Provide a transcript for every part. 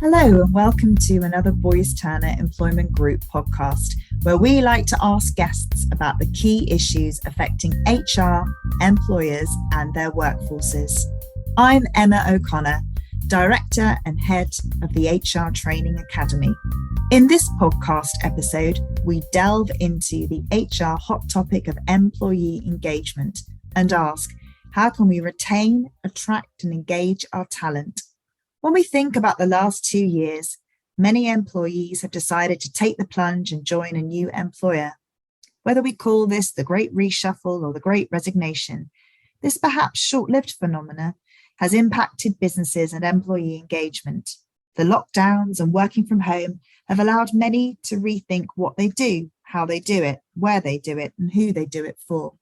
Hello, and welcome to another Boys Turner Employment Group podcast, where we like to ask guests about the key issues affecting HR, employers, and their workforces. I'm Emma O'Connor, Director and Head of the HR Training Academy. In this podcast episode, we delve into the HR hot topic of employee engagement and ask, how can we retain, attract, and engage our talent? When we think about the last 2 years, many employees have decided to take the plunge and join a new employer. Whether we call this the Great Reshuffle or the Great Resignation, this perhaps short-lived phenomena has impacted businesses and employee engagement. The lockdowns and working from home have allowed many to rethink what they do, how they do it, where they do it, and who they do it for.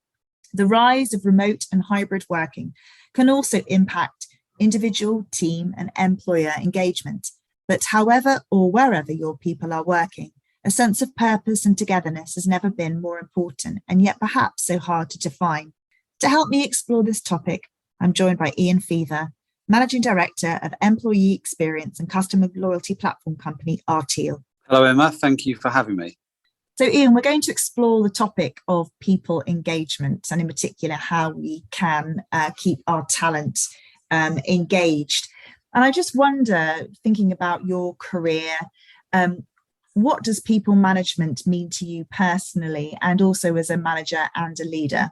The rise of remote and hybrid working can also impact individual, team, and employer engagement. But however or wherever your people are working, a sense of purpose and togetherness has never been more important and yet perhaps so hard to define. To help me explore this topic, I'm joined by Ian Feaver, Managing Director of Employee Experience and Customer Loyalty Platform company Arteel. Hello, Emma. Thank you for having me. So, Ian, we're going to explore the topic of people engagement and in particular how we can keep our talent engaged. And I just wonder, thinking about your career, what does people management mean to you personally and also as a manager and a leader?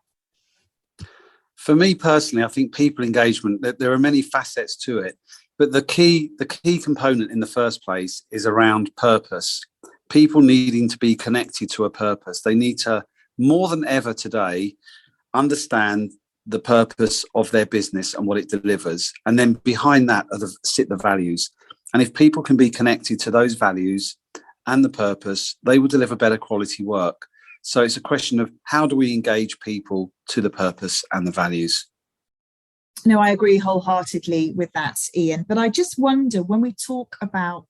For me personally, I think people engagement, there are many facets to it, but the key component in the first place is around purpose. People needing to be connected to a purpose. They need to, more than ever today, understand the purpose of their business and what it delivers. And then behind that sit the values. And if people can be connected to those values and the purpose, they will deliver better quality work. So it's a question of how do we engage people to the purpose and the values? No, I agree wholeheartedly with that, Ian. But I just wonder, when we talk about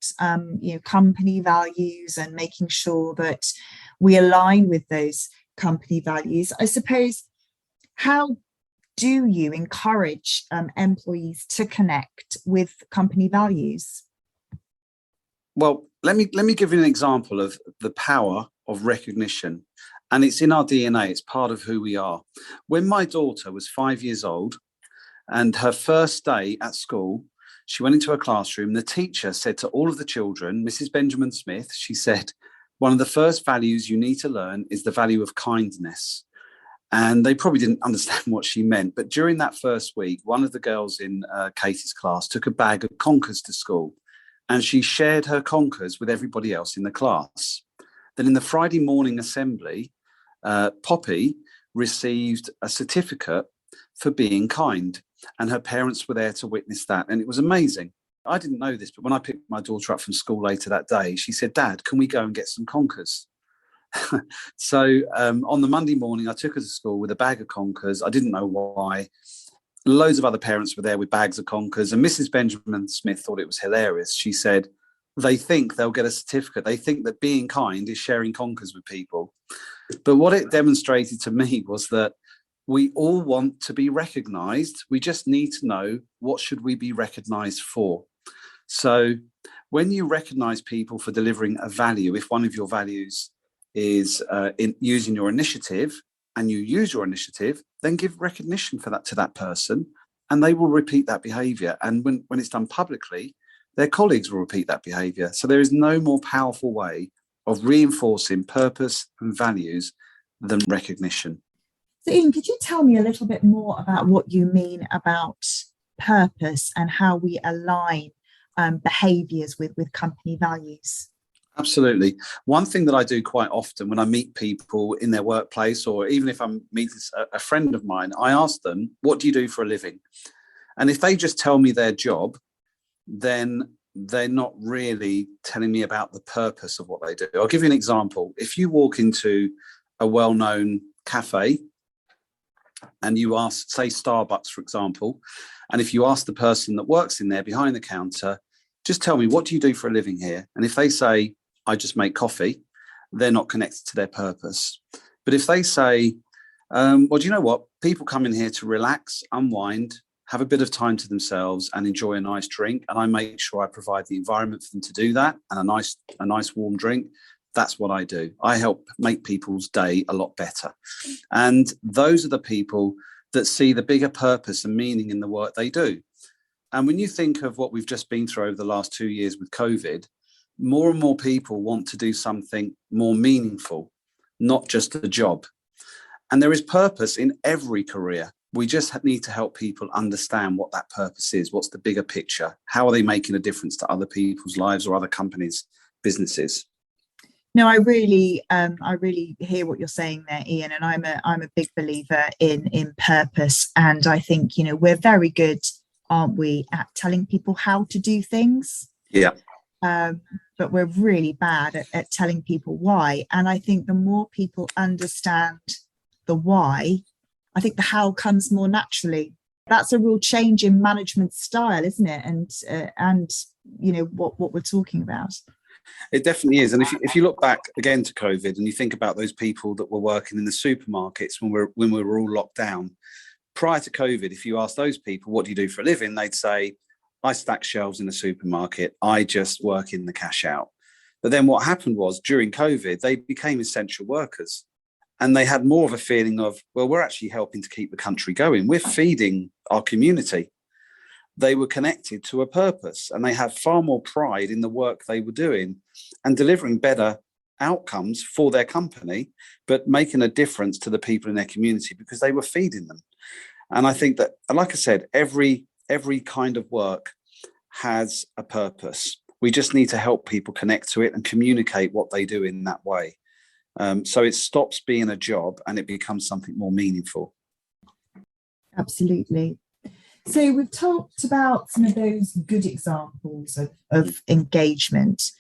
company values and making sure that we align with those company values, I suppose, how do you encourage employees to connect with company values? Well, let me give you an example of the power of recognition. And it's in our DNA. It's part of who we are. When my daughter was 5 years old and her first day at school, she went into a classroom. The teacher said to all of the children, Mrs. Benjamin Smith, she said, one of the first values you need to learn is the value of kindness. And they probably didn't understand what she meant. But during that first week, one of the girls in Katie's class took a bag of conkers to school and she shared her conkers with everybody else in the class. Then in the Friday morning assembly, Poppy received a certificate for being kind and her parents were there to witness that. And it was amazing. I didn't know this, but when I picked my daughter up from school later that day, she said, Dad, can we go and get some conkers? So on the Monday morning, I took her to school with a bag of conkers. I didn't know why. Loads of other parents were there with bags of conkers. And Mrs. Benjamin Smith thought it was hilarious. She said, they think they'll get a certificate. They think that being kind is sharing conkers with people. But what it demonstrated to me was that we all want to be recognised. We just need to know, what should we be recognised for? So when you recognise people for delivering a value, if one of your values is in using your initiative and you use your initiative, then give recognition for that to that person and they will repeat that behaviour. And when it's done publicly, their colleagues will repeat that behaviour. So there is no more powerful way of reinforcing purpose and values than recognition. So Ian, could you tell me a little bit more about what you mean about purpose and how we align behaviours with company values? Absolutely. One thing that I do quite often when I meet people in their workplace, or even if I'm meeting a friend of mine, I ask them, what do you do for a living? And if they just tell me their job, then they're not really telling me about the purpose of what they do. I'll give you an example. If you walk into a well-known cafe and you ask, say, Starbucks, for example, and if you ask the person that works in there behind the counter, just tell me, what do you do for a living here? And if they say, I just make coffee, they're not connected to their purpose. But if they say, well, do you know what? People come in here to relax, unwind, have a bit of time to themselves and enjoy a nice drink. And I make sure I provide the environment for them to do that, and a nice warm drink. That's what I do. I help make people's day a lot better. And those are the people that see the bigger purpose and meaning in the work they do. And when you think of what we've just been through over the last 2 years with COVID, more and more people want to do something more meaningful, not just a job. And there is purpose in every career. We just need to help people understand what that purpose is. What's the bigger picture? How are they making a difference to other people's lives or other companies' businesses? No, I really hear what you're saying there, Ian, and I'm a big believer in purpose. And I think, we're very good, aren't we, at telling people how to do things? Yeah. But we're really bad at telling people why. And I think the more people understand the why, I think the how comes more naturally. That's a real change in management style, isn't it? And what we're talking about. It definitely is. And if you look back again to COVID and you think about those people that were working in the supermarkets when we were all locked down, prior to COVID, if you ask those people, what do you do for a living? They'd say, I stack shelves in the supermarket. I just work in the cash out. But then what happened was during COVID, they became essential workers. And they had more of a feeling of, well, we're actually helping to keep the country going. We're feeding our community. They were connected to a purpose, and they had far more pride in the work they were doing and delivering better outcomes for their company, but making a difference to the people in their community because they were feeding them. And I think that, like I said, every kind of work has a purpose. We just need to help people connect to it and communicate what they do in that way. So it stops being a job and it becomes something more meaningful. Absolutely. So we've talked about some of those good examples of engagement.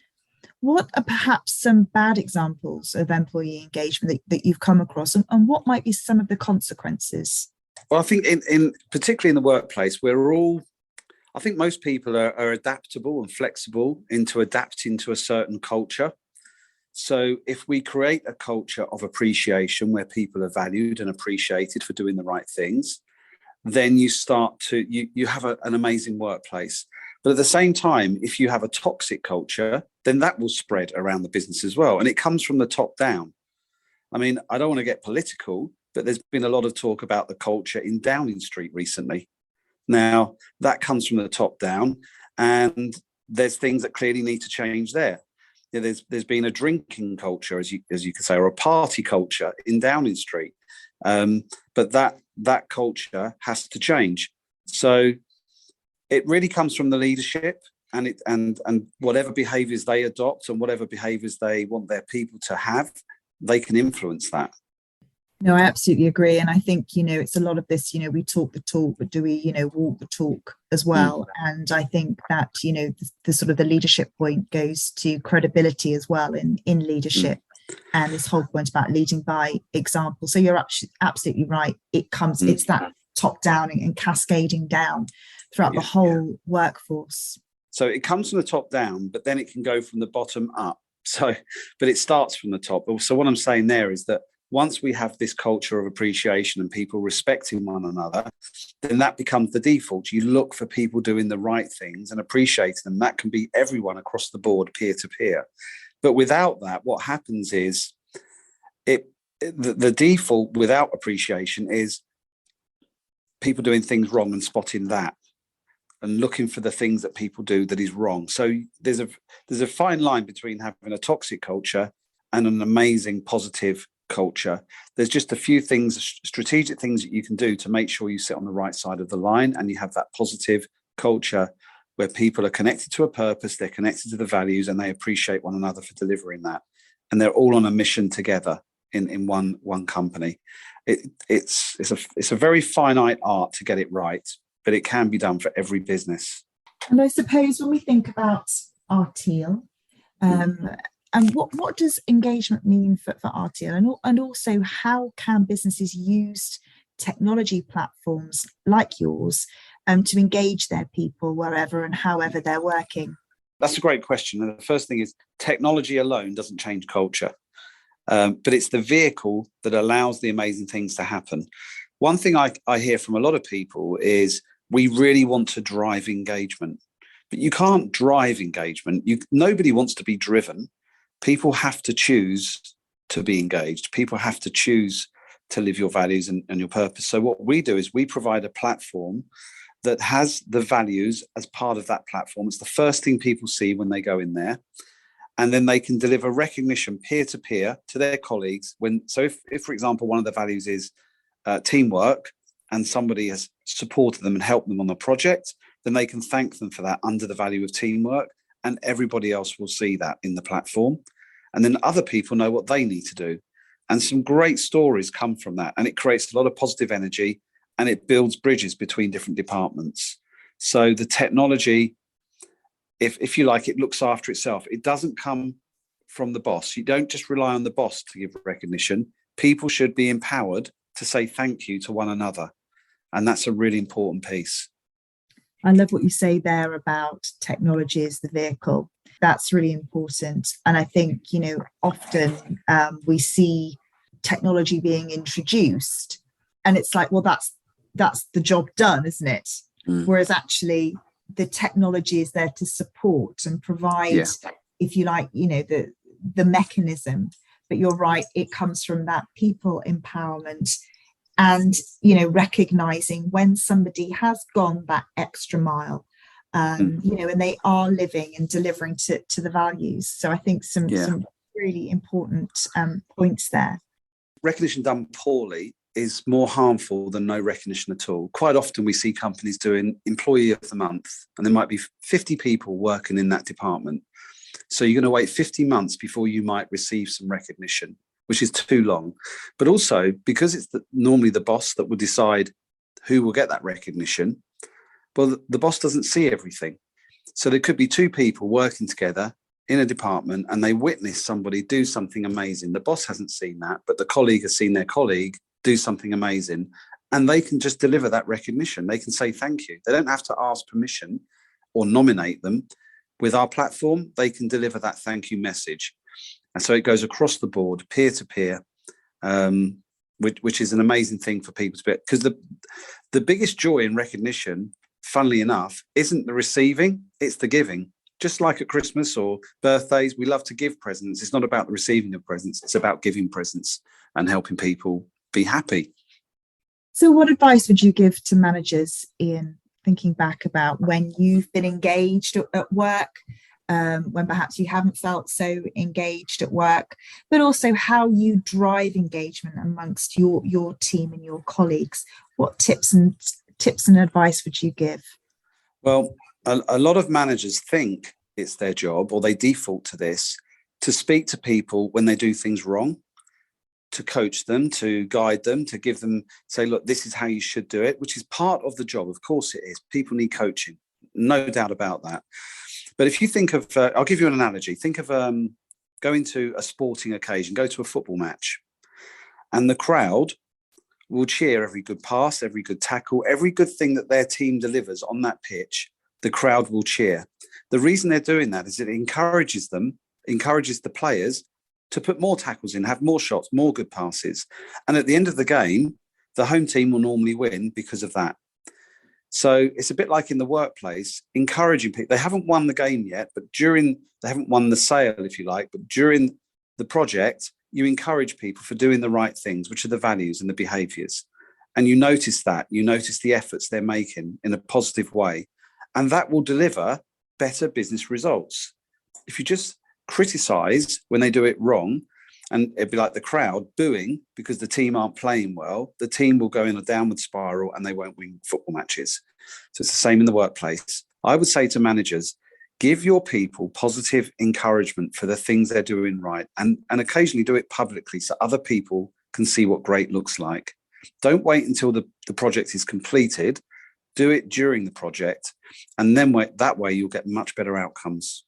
What are perhaps some bad examples of employee engagement that you've come across, and what might be some of the consequences? Well, I think in particularly in the workplace, I think most people are adaptable and flexible into adapting to a certain culture. So if we create a culture of appreciation where people are valued and appreciated for doing the right things, then you have an amazing workplace. But at the same time, if you have a toxic culture, then that will spread around the business as well. And it comes from the top down. I mean, I don't want to get political, but there's been a lot of talk about the culture in Downing Street recently. Now, that comes from the top down, and there's things that clearly need to change there. There's been a drinking culture, as you could say, or a party culture in Downing Street. But that culture has to change. So it really comes from the leadership, and whatever behaviours they adopt and whatever behaviours they want their people to have, they can influence that. No, I absolutely agree. And I think, it's a lot of this, we talk the talk, but do we, walk the talk as well? And I think that, the sort of the leadership point goes to credibility as well in leadership. And this whole point about leading by example. So you're absolutely right. It's that top down and cascading down throughout the whole workforce. So it comes from the top down, but then it can go from the bottom up. So, but it starts from the top. So what I'm saying there is that once we have this culture of appreciation and people respecting one another, then that becomes the default. You look for people doing the right things and appreciating them. That can be everyone across the board, peer to peer. But without that, what happens is the default without appreciation is people doing things wrong and spotting that and looking for the things that people do that is wrong. So there's a fine line between having a toxic culture and an amazing positive culture. There's just a few things, strategic things that you can do to make sure you sit on the right side of the line and you have that positive culture where people are connected to a purpose, they're connected to the values, and they appreciate one another for delivering that. And they're all on a mission together in one company. It's a very finite art to get it right, but it can be done for every business. And I suppose when we think about Arteel, and what does engagement mean for Arteel, and also how can businesses use technology platforms like yours to engage their people wherever and however they're working? That's a great question. And the first thing is technology alone doesn't change culture, but it's the vehicle that allows the amazing things to happen. One thing I hear from a lot of people is we really want to drive engagement. But you can't drive engagement. Nobody wants to be driven. People have to choose to be engaged. People have to choose to live your values and your purpose. So what we do is we provide a platform that has the values as part of that platform. It's the first thing people see when they go in there. And then they can deliver recognition peer-to-peer to their colleagues. If, for example, one of the values is teamwork, and somebody has supported them and helped them on the project, then they can thank them for that under the value of teamwork, and everybody else will see that in the platform. And then other people know what they need to do. And some great stories come from that. And it creates a lot of positive energy, and it builds bridges between different departments. So the technology, if you like, it looks after itself. It doesn't come from the boss. You don't just rely on the boss to give recognition. People should be empowered to say thank you to one another. And that's a really important piece. I love what you say there about technology as the vehicle. That's really important. And I think, often we see technology being introduced and it's like, well, that's the job done, isn't it? Whereas actually the technology is there to support and provide, if you like, the mechanism. But you're right, it comes from that people empowerment and, recognizing when somebody has gone that extra mile, and they are living and delivering to the values. So I think some really important points there. Recognition done poorly is more harmful than no recognition at all. Quite often we see companies doing employee of the month, and there might be 50 people working in that department. So you're going to wait 50 months before you might receive some recognition, which is too long. But also, because it's normally the boss that will decide who will get that recognition, well, the boss doesn't see everything. So there could be two people working together in a department and they witness somebody do something amazing. The boss hasn't seen that, but the colleague has seen their colleague do something amazing, and they can just deliver that recognition. They can say thank you. They don't have to ask permission or nominate them. With our platform, they can deliver that thank you message. And so it goes across the board, peer to peer, which is an amazing thing for people to be, because the biggest joy in recognition, funnily enough, isn't the receiving, it's the giving. Just like at Christmas or birthdays, we love to give presents. It's not about the receiving of presents, it's about giving presents and helping people be happy. So what advice would you give to managers, Ian, thinking back about when you've been engaged at work, when perhaps you haven't felt so engaged at work, but also how you drive engagement amongst your team and your colleagues? What tips and advice would you give? Well, a lot of managers think it's their job, or they default to this, to speak to people when they do things wrong, to coach them, to guide them, to give them, say, look, this is how you should do it, which is part of the job. Of course it is. People need coaching, no doubt about that. But if you think of, I'll give you an analogy. Think of going to a sporting occasion, go to a football match, and the crowd will cheer every good pass, every good tackle, every good thing that their team delivers on that pitch. The crowd will cheer. The reason they're doing that is it encourages the players to put more tackles in, have more shots, more good passes. And at the end of the game, the home team will normally win because of that. So it's a bit like in the workplace, encouraging people. They haven't won the game yet, but they haven't won the sale, if you like, but during the project, you encourage people for doing the right things, which are the values and the behaviours. And you notice the efforts they're making in a positive way. And that will deliver better business results. If you just criticise when they do it wrong, and it'd be like the crowd booing because the team aren't playing well, the team will go in a downward spiral and they won't win football matches. So it's the same in the workplace. I would say to managers, give your people positive encouragement for the things they're doing right, and occasionally do it publicly so other people can see what great looks like. Don't wait until the project is completed. Do it during the project, and then that way you'll get much better outcomes.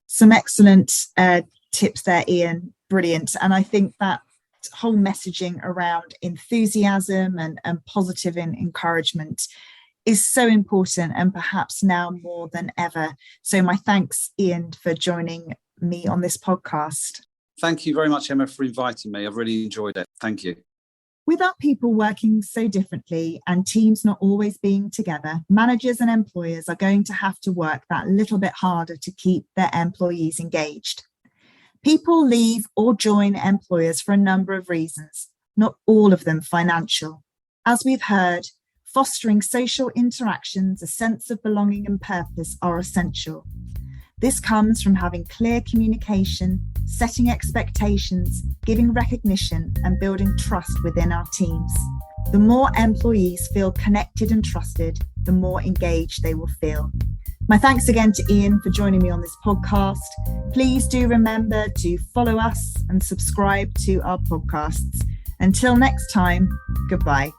Some excellent tips there, Ian. Brilliant. And I think that whole messaging around enthusiasm and positive encouragement is so important, and perhaps now more than ever. So my thanks, Ian, for joining me on this podcast. Thank you very much, Emma, for inviting me. I've really enjoyed it. Thank you. With our people working so differently and teams not always being together, managers and employers are going to have to work that little bit harder to keep their employees engaged. People leave or join employers for a number of reasons, not all of them financial. As we've heard, fostering social interactions, a sense of belonging and purpose are essential. This comes from having clear communication, setting expectations, giving recognition, and building trust within our teams. The more employees feel connected and trusted, the more engaged they will feel. My thanks again to Ian for joining me on this podcast. Please do remember to follow us and subscribe to our podcasts. Until next time, goodbye.